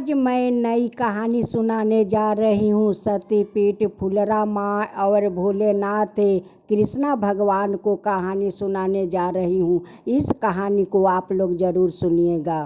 आज मैं नई कहानी सुनाने जा रही हूँ। सती पीठ फुलरा माँ और भोलेनाथ कृष्णा भगवान को कहानी सुनाने जा रही हूँ। इस कहानी को आप लोग ज़रूर सुनिएगा।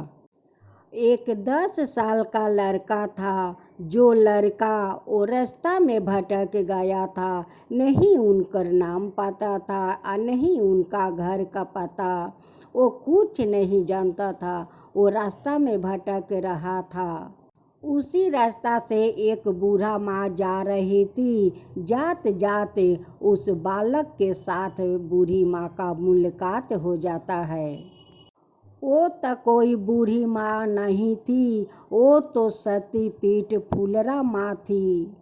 एक 10 साल का लड़का था। जो लड़का वो रास्ता में भटक गया था। नहीं उनका नाम पता था और नहीं उनका घर का पता। वो कुछ नहीं जानता था। वो रास्ता में भटक रहा था। उसी रास्ता से एक बूढ़ा माँ जा रही थी। जाते जाते उस बालक के साथ बूढ़ी माँ का मुलाकात हो जाता है। वो तो कोई बूढ़ी माँ नहीं थी, वो तो सती पीठ फुलरा माँ थी।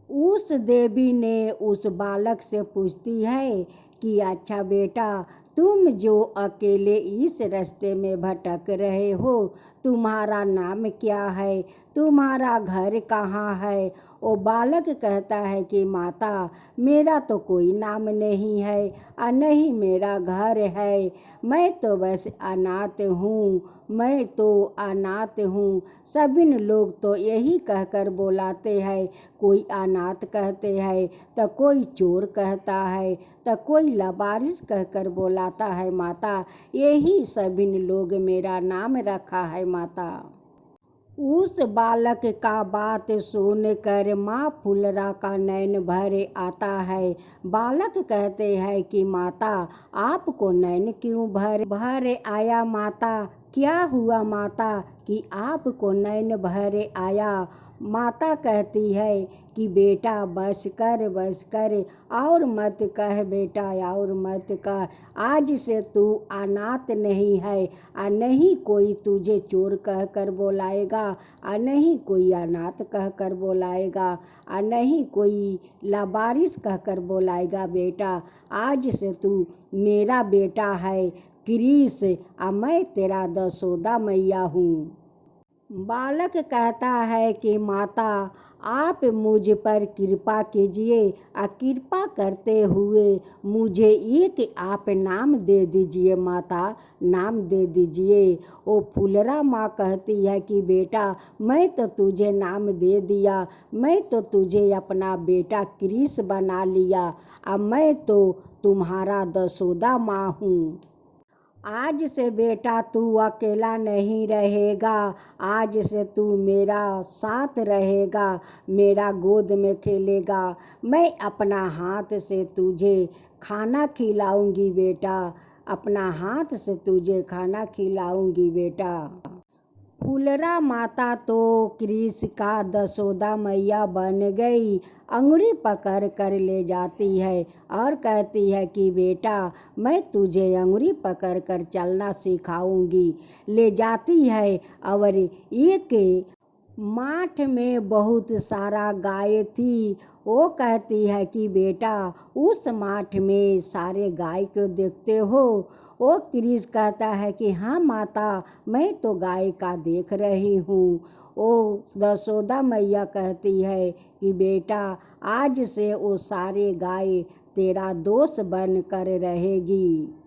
उस देवी ने उस बालक से पूछती है कि अच्छा बेटा, तुम जो अकेले इस रास्ते में भटक रहे हो, तुम्हारा नाम क्या है, तुम्हारा घर कहाँ है। वो बालक कहता है कि माता, मेरा तो कोई नाम नहीं है और नहीं मेरा घर है। मैं तो बस अनाथ हूँ, मैं तो अनाथ हूँ। सभी लोग तो यही कहकर बुलाते हैं। कोई अनाथ कहते हैं तो कोई चोर कहता है तो कोई लावारिस कहकर बुलाता है माता। यही सभी लोग मेरा नाम रखा है माता। उस बालक का बात सुनकर माँ फुलरा का नैन भर आता है। बालक कहते हैं कि माता, आपको नैन क्यों भर आया माता, क्या हुआ माता कि आपको नैन भर आया। माता कहती है कि बेटा बस कर और मत कह बेटा, और मत कह। आज से तू अनाथ नहीं है और नहीं कोई तुझे चोर कह कर बुलाएगा और नहीं कोई अनाथ कह कर बुलाएगा और नहीं कोई लावारिस कह कर बुलाएगा। बेटा आज से तू मेरा बेटा है कृष और मैं तेरा दशोदा मैया हूँ। बालक कहता है कि माता, आप मुझ पर कृपा कीजिए और कृपा करते हुए मुझे एक आप नाम दे दीजिए माता, नाम दे दीजिए। वो फुलरा माँ कहती है कि बेटा, मैं तो तुझे नाम दे दिया, मैं तो तुझे अपना बेटा कृष बना लिया और मैं तो तुम्हारा दशोदा माँ हूँ। आज से बेटा तू अकेला नहीं रहेगा, आज से तू मेरा साथ रहेगा, मेरा गोद में खेलेगा। मैं अपना हाथ से तुझे खाना खिलाऊंगी बेटा, अपना हाथ से तुझे खाना खिलाऊंगी बेटा। फुलरा माता तो कृष का दशोदा मैया बन गई। अंगुरी पकड़ कर ले जाती है और कहती है कि बेटा, मैं तुझे अंगुरी पकड़ कर चलना सिखाऊंगी। ले जाती है और एक माठ में बहुत सारा गाय थी। वो कहती है कि बेटा, उस माठ में सारे गाय को देखते हो। वो कृष कहता है कि हाँ माता, मैं तो गाय का देख रही हूँ। वो दशोदा मैया कहती है कि बेटा, आज से वो सारे गाय तेरा दोस्त बन कर रहेगी।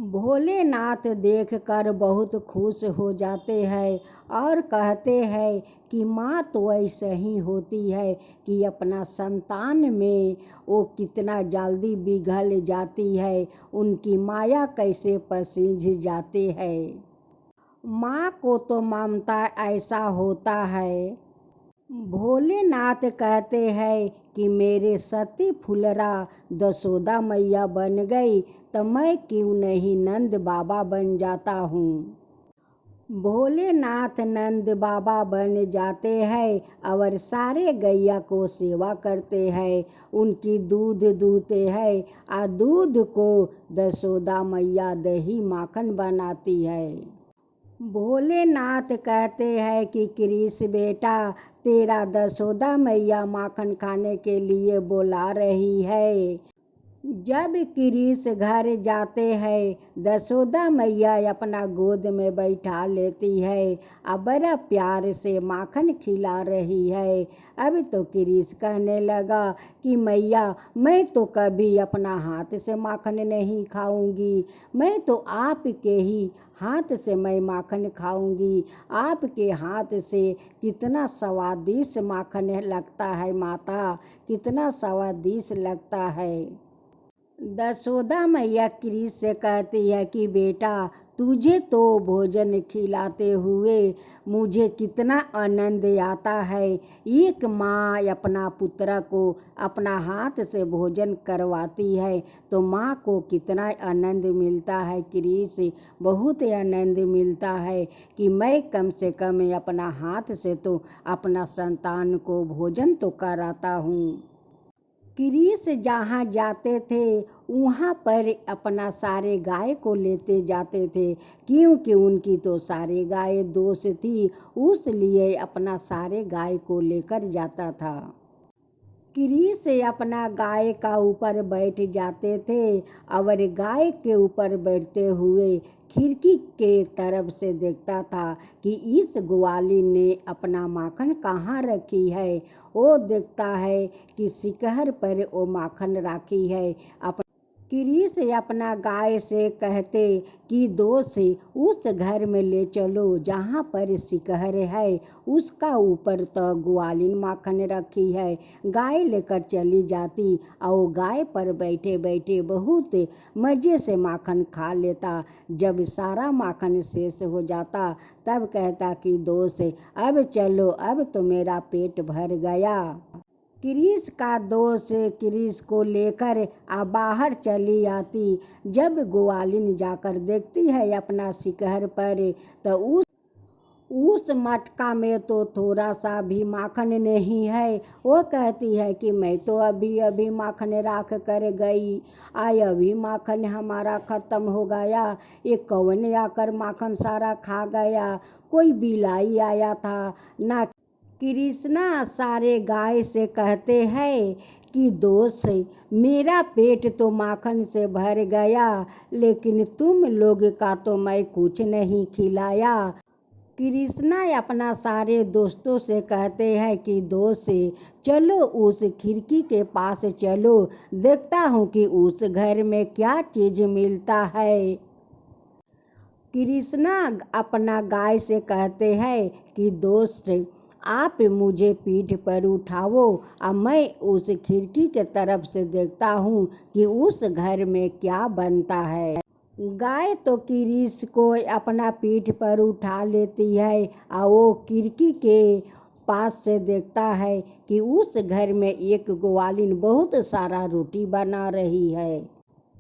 भोलेनाथ देखकर बहुत खुश हो जाते हैं और कहते हैं कि माँ तो ऐसे ही होती है कि अपना संतान में वो कितना जल्दी पिघल जाती है, उनकी माया कैसे पसीज जाती है। माँ को तो ममता ऐसा होता है। भोलेनाथ कहते हैं कि मेरे सती फुलरा दशोदा मैया बन गई तो मैं क्यों नहीं नंद बाबा बन जाता हूँ। भोलेनाथ नंद बाबा बन जाते हैं और सारे गैया को सेवा करते हैं, उनकी दूध दूहते हैं और दूध को दशोदा मैया दही माखन बनाती है। भोलेनाथ कहते हैं कि कृष बेटा, तेरा दशोदा मैया माखन खाने के लिए बुला रही है। जब किरीस घर जाते हैं दशोदा मैया अपना गोद में बैठा लेती है। अब बड़ा प्यार से माखन खिला रही है। अब तो किरीस कहने लगा कि मैया मैं तो कभी अपना हाथ से माखन नहीं खाऊंगी, मैं तो आपके ही हाथ से मैं माखन खाऊंगी। आपके हाथ से कितना स्वादिष्ट माखन लगता है माता, कितना स्वादिष्ट लगता है। दशोदा मैया किरीस से कहती है कि बेटा तुझे तो भोजन खिलाते हुए मुझे कितना आनंद आता है। एक माँ अपना पुत्र को अपना हाथ से भोजन करवाती है तो माँ को कितना आनंद मिलता है। किरीस बहुत आनंद मिलता है कि मैं कम से कम अपना हाथ से तो अपना संतान को भोजन तो कराता हूँ। किरीस जहाँ जाते थे वहाँ पर अपना सारे गाय को लेते जाते थे, क्योंकि उनकी तो सारे गाय दोस्त थी, इसलिए अपना सारे गाय को लेकर जाता था। किरीस अपना गाय का ऊपर बैठ जाते थे और गाय के ऊपर बैठते हुए खिड़की के तरफ से देखता था कि इस ग्वालिन ने अपना माखन कहाँ रखी है। वो देखता है कि शिखर पर वो माखन रखी है। किरीस अपना गाय से कहते कि दोस्त उस घर में ले चलो जहाँ पर शिखर है, उसका ऊपर तो ग्वालिन माखन रखी है। गाय लेकर चली जाती और गाय पर बैठे बैठे बहुत मज़े से माखन खा लेता। जब सारा माखन शेष हो जाता तब कहता कि दोस्त अब चलो, अब तो मेरा पेट भर गया। किरीस का दोस्त किरीस को लेकर बाहर चली आती। जब ग्वालिन जाकर देखती है अपना शिखर पर तो उस मटका में तो थोड़ा सा भी माखन नहीं है। वो कहती है कि मैं तो अभी अभी माखन रख कर गई, अभी माखन हमारा ख़त्म हो गया। ये कौन आकर माखन सारा खा गया? कोई बिलाई आया था ना? कृष्णा सारे गाय से कहते हैं कि दोस्त मेरा पेट तो माखन से भर गया, लेकिन तुम लोग का तो मैं कुछ नहीं खिलाया। कृष्णा अपना सारे दोस्तों से कहते हैं कि दोस्त चलो उस खिड़की के पास चलो, देखता हूँ कि उस घर में क्या चीज़ मिलता है। कृष्णा अपना गाय से कहते हैं कि दोस्त आप मुझे पीठ पर उठाओ, अब मैं उस खिड़की के तरफ से देखता हूँ कि उस घर में क्या बनता है। गाय तो किरीस को अपना पीठ पर उठा लेती है और वो खिड़की के पास से देखता है कि उस घर में एक ग्वालिन बहुत सारा रोटी बना रही है।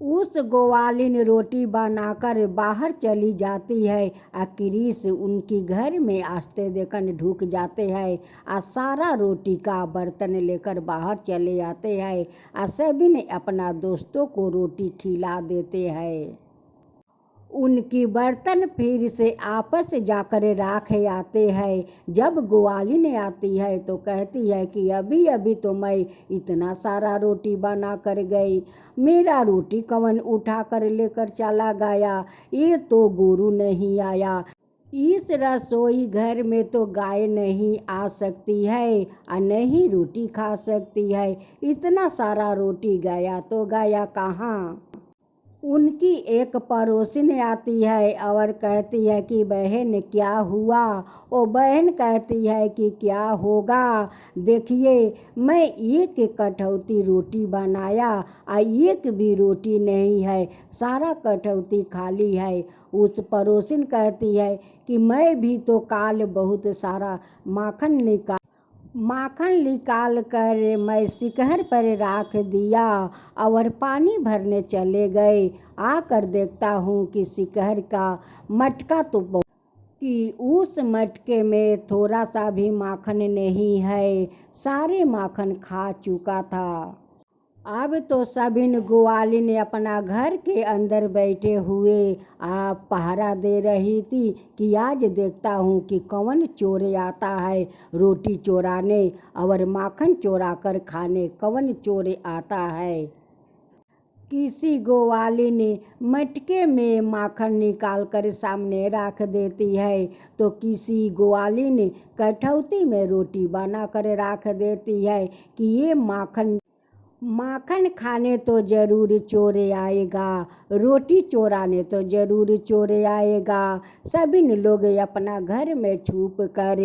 उस ग्वालिन रोटी बनाकर बाहर चली जाती है और किरीस उनकी घर में आस्ते देखन ढुक जाते हैं और सारा रोटी का बर्तन लेकर बाहर चले आते हैं और सभी ने अपना दोस्तों को रोटी खिला देते हैं। उनकी बर्तन फिर से आपस जाकर राख आते हैं। जब ग्वालिन आती है तो कहती है कि अभी अभी तो मैं इतना सारा रोटी बना कर गई, मेरा रोटी कौन उठा कर लेकर चला गया? ये तो गुरु नहीं आया। इस रसोई घर में तो गाय नहीं आ सकती है और नहीं रोटी खा सकती है। इतना सारा रोटी गया तो गया कहाँ? उनकी एक पड़ोसिन आती है और कहती है कि बहन क्या हुआ? वो बहन कहती है कि क्या होगा, देखिए मैं एक कटौती रोटी बनाया और एक भी रोटी नहीं है, सारा कटौती खाली है। उस पड़ोसिन कहती है कि मैं भी तो काल बहुत सारा माखन निकाल कर मैं शिखर पर रख दिया और पानी भरने चले गए, आकर देखता हूँ कि शिखर का मटका तो कि उस मटके में थोड़ा सा भी माखन नहीं है, सारे माखन खा चुका था। अब तो सबिन ग्वालिन अपना घर के अंदर बैठे हुए पहरा दे रही थी कि आज देखता हूँ कि कौन चोर आता है रोटी चोराने और माखन चोरा कर खाने, कौन चोर आता है। किसी ग्वाली ने मटके में माखन निकाल कर सामने रख देती है तो किसी ग्वाली ने कठौती में रोटी बना कर रख देती है कि ये माखन खाने तो जरूर चोरे आएगा, रोटी चोराने तो जरूर चोरे आएगा। सभी लोग अपना घर में छुप कर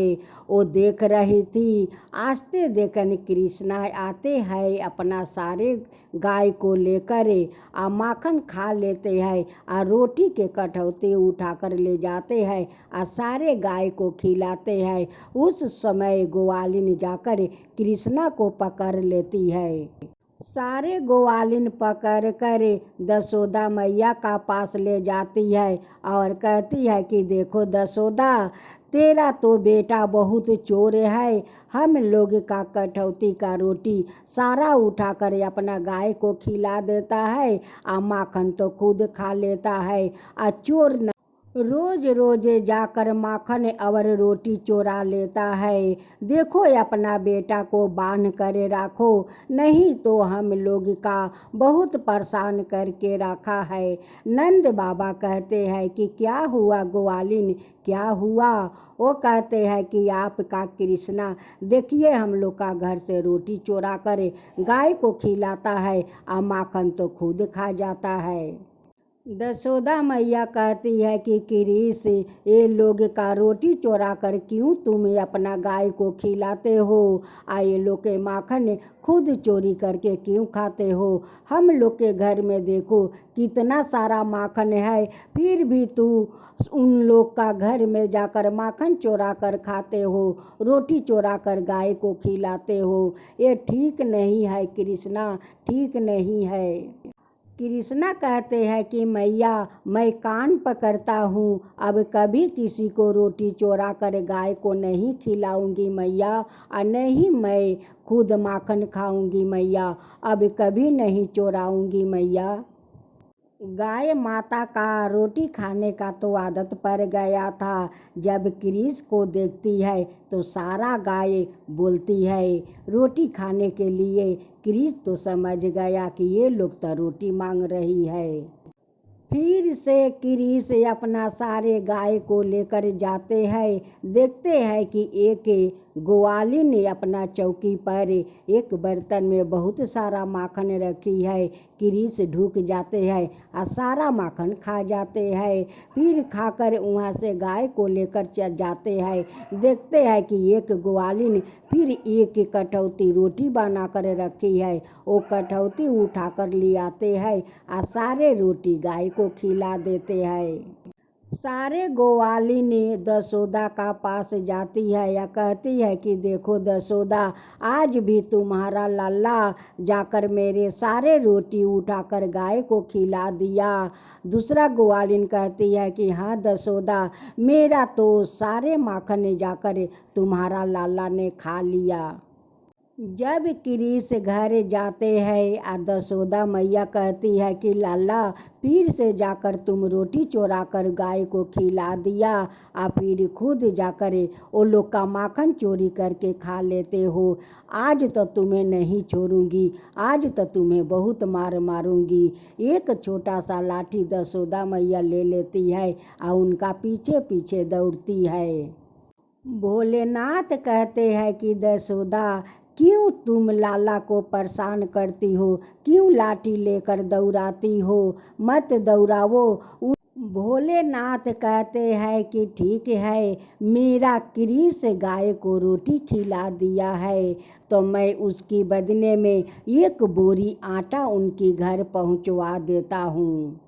वो देख रही थी। आस्ते देखन कृष्णा आते हैं अपना सारे गाय को लेकर आ माखन खा लेते हैं आ रोटी के कटौती उठा कर ले जाते हैं आ सारे गाय को खिलाते हैं। उस समय ग्वालिन जाकर कृष्णा को पकड़ लेती है। सारे ग्वालिन पकड़ कर दशोदा मैया का पास ले जाती है और कहती है कि देखो दशोदा, तेरा तो बेटा बहुत चोर है। हम लोग का कटौती का रोटी सारा उठाकर अपना गाय को खिला देता है आ माखन तो खुद खा लेता है। आ चोर रोज रोज जाकर माखन और रोटी चोरा लेता है। देखो अपना बेटा को बांध कर रखो, नहीं तो हम लोग का बहुत परेशान करके रखा है। नंद बाबा कहते हैं कि क्या हुआ ग्वालिन, क्या हुआ? वो कहते हैं कि आपका कृष्णा देखिए हम लोग का घर से रोटी चोरा कर गाय को खिलाता है और माखन तो खुद खा जाता है। दशोदा मैया कहती है कि कृष, ये लोग का रोटी चोरा कर क्यों तुम अपना गाय को खिलाते हो? ये लोग के माखन खुद चोरी करके क्यों खाते हो? हम लोग के घर में देखो कितना सारा माखन है, फिर भी तू उन लोग का घर में जाकर माखन चोरा कर खाते हो, रोटी चोरा कर गाय को खिलाते हो। ये ठीक नहीं है कृष्णा, ठीक नहीं है। कृष्णा कहते हैं कि मैया मैं कान पकड़ता हूँ, अब कभी किसी को रोटी चोरा कर गाय को नहीं खिलाऊंगी मैया, और नहीं मैं खुद माखन खाऊंगी मैया, अब कभी नहीं चोराऊंगी मैया। गाय माता का रोटी खाने का तो आदत पड़ गया था। जब कृष को देखती है तो सारा गाय बोलती है रोटी खाने के लिए। कृष तो समझ गया कि ये लोग तो रोटी मांग रही है। फिर से कृष अपना सारे गाय को लेकर जाते हैं। देखते हैं कि एक ग्वालिन ने अपना चौकी पर एक बर्तन में बहुत सारा माखन रखी है। कृष ढूक जाते हैं और सारा माखन खा जाते हैं। फिर खाकर वहाँ से गाय को लेकर चल जाते हैं। देखते हैं कि एक ग्वालिन फिर एक कटौती रोटी बना कर रखी है। वो कटौती उठा कर ले आते हैं और सारे रोटी गाय को खिला देते हैं। सारे ग्वालिन दशोदा का पास जाती है या कहती है कि देखो दशोदा, आज भी तुम्हारा लल्ला जाकर मेरे सारे रोटी उठाकर गाय को खिला दिया। दूसरा ग्वालिन कहती है कि हाँ दशोदा, मेरा तो सारे माखन जाकर तुम्हारा लाला ने खा लिया। जब कृष घर जाते हैं दशोदा मैया कहती है कि लाला, फिर से जाकर तुम रोटी चोरा कर गाय को खिला दिया, फिर खुद जाकर वो लोग का माखन चोरी करके खा लेते हो। आज तो तुम्हें नहीं छोड़ूंगी, आज तो तुम्हें बहुत मार मारूंगी। एक छोटा सा लाठी दशोदा मैया ले लेती है और उनका पीछे पीछे दौड़ती है। भोलेनाथ कहते हैं कि दशोदा, क्यों तुम लाला को परेशान करती हो, क्यों लाठी लेकर दौड़ाती हो, मत दौड़ाओ। भोलेनाथ कहते हैं कि ठीक है, मेरा कृष गाय को रोटी खिला दिया है तो मैं उसकी बदले में एक बोरी आटा उनके घर पहुंचवा देता हूँ।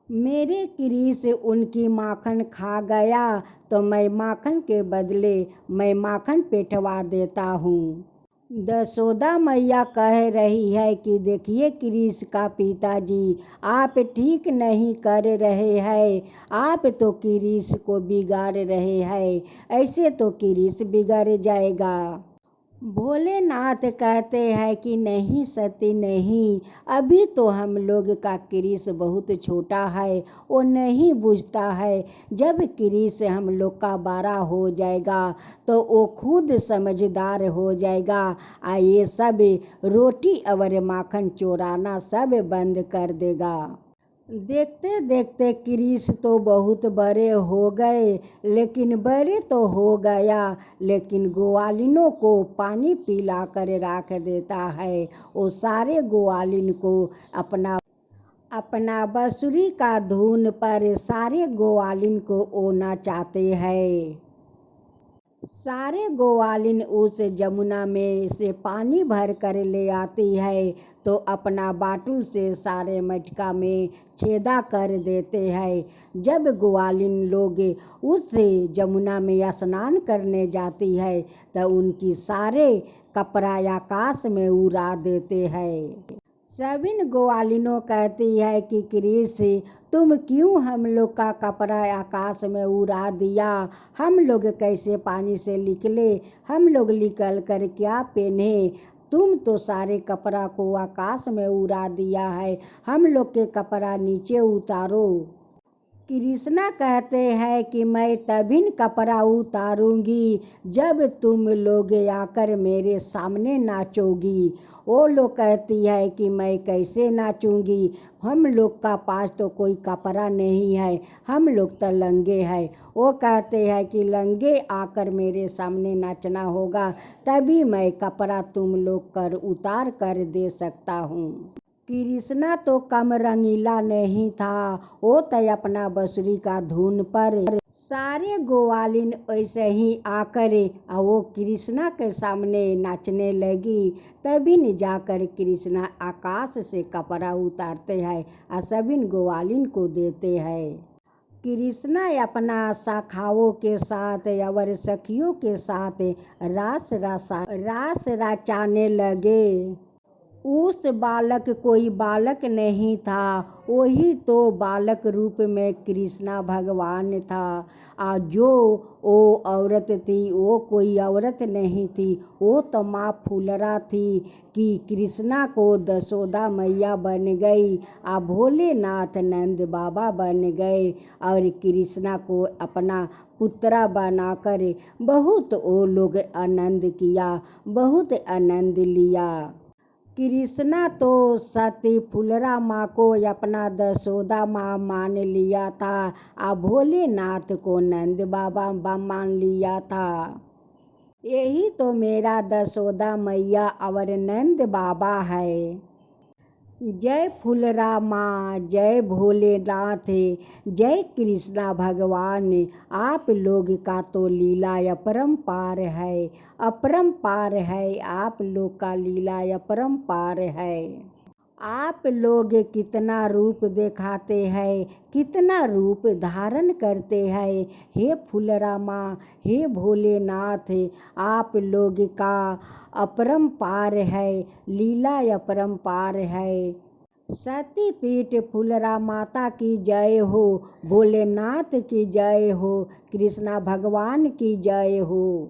मेरे कृष उनकी माखन खा गया तो मैं माखन के बदले मैं माखन पेटवा देता हूँ। दशोदा मैया कह रही है कि देखिए कृष का पिताजी, आप ठीक नहीं कर रहे हैं, आप तो कृष को बिगाड़ रहे हैं, ऐसे तो कृष बिगड़ जाएगा। भोलेनाथ कहते हैं कि नहीं सती नहीं, अभी तो हम लोग का कृष्ण बहुत छोटा है, वो नहीं बुझता है। जब कृष्ण हम लोग का बड़ा हो जाएगा तो वो खुद समझदार हो जाएगा। ये सब रोटी और माखन चोराना सब बंद कर देगा। देखते देखते कृष्ण तो बहुत बड़े हो गए, लेकिन बड़े तो हो गया, लेकिन ग्वालिनों को पानी पिला कर रख देता है। वो सारे ग्वालिन को अपना अपना बांसुरी का धुन पर सारे ग्वालिन को वो नचाते हैं। सारे ग्वालिन उस जमुना में से पानी भर कर ले आती है तो अपना बाटुल से सारे मटका में छेदा कर देते हैं। जब ग्वालिन लोग उस जमुना में स्नान करने जाती है तो उनकी सारे कपड़ा आकाश में उड़ा देते हैं। सबिन ग्वालिनों कहती है कि कृष्ण तुम क्यों हम लोग का कपड़ा आकाश में उड़ा दिया, हम लोग कैसे पानी से निकले, हम लोग निकल कर क्या पहने, तुम तो सारे कपड़ा को आकाश में उड़ा दिया है, हम लोग के कपड़ा नीचे उतारो। कृष्णा कहते हैं कि मैं तभी कपड़ा उतारूंगी जब तुम लोग आकर मेरे सामने नाचोगी। वो लोग कहती है कि मैं कैसे नाचूंगी, हम लोग का पास तो कोई कपड़ा नहीं है, हम लोग तो लंगे हैं। वो कहते हैं कि लंगे आकर मेरे सामने नाचना होगा, तभी मैं कपड़ा तुम लोग कर उतार कर दे सकता हूँ। कृष्णा तो कम रंगीला नहीं था, वो तो अपना बांसुरी का धुन पर सारे ग्वालिन ऐसे ही आकर वो कृष्णा के सामने नाचने लगी। तभी न जाकर कृष्णा आकाश से कपड़ा उतारते हैं और सभी ग्वालिन को देते हैं। कृष्णा अपना शाखाओं के साथ और सखियों के साथ रास रचाने लगे। उस बालक कोई बालक नहीं था, वही तो बालक रूप में कृष्णा भगवान था। जो वो औरत थी वो कोई औरत नहीं थी, वो तो माँ फूलरा थी कि कृष्णा को दशोदा मैया बन गई, भोलेनाथ नंद बाबा बन गए और कृष्णा को अपना पुत्रा बनाकर बहुत वो लोग आनंद किया, बहुत आनंद लिया। कृष्णा तो सती फुलरा माँ को अपना दशोदा माँ मान लिया था, भोलेनाथ को नंद बाबा मान लिया था। यही तो मेरा दशोदा मैया और नंद बाबा है। जय फुलरा माँ, जय भोलेनाथ, जय कृष्णा भगवान। आप लोग का तो लीला अपरंपार है, अपरंपार है, आप लोग का लीला अपरंपार है। आप लोग कितना रूप दिखाते हैं, कितना रूप धारण करते हैं। हे फुलरा माँ, हे भोलेनाथ, आप लोग का अपरंपार है, लीला अपरंपार है। सती पीठ फुलरा माता की जय हो, भोलेनाथ की जय हो, कृष्णा भगवान की जय हो।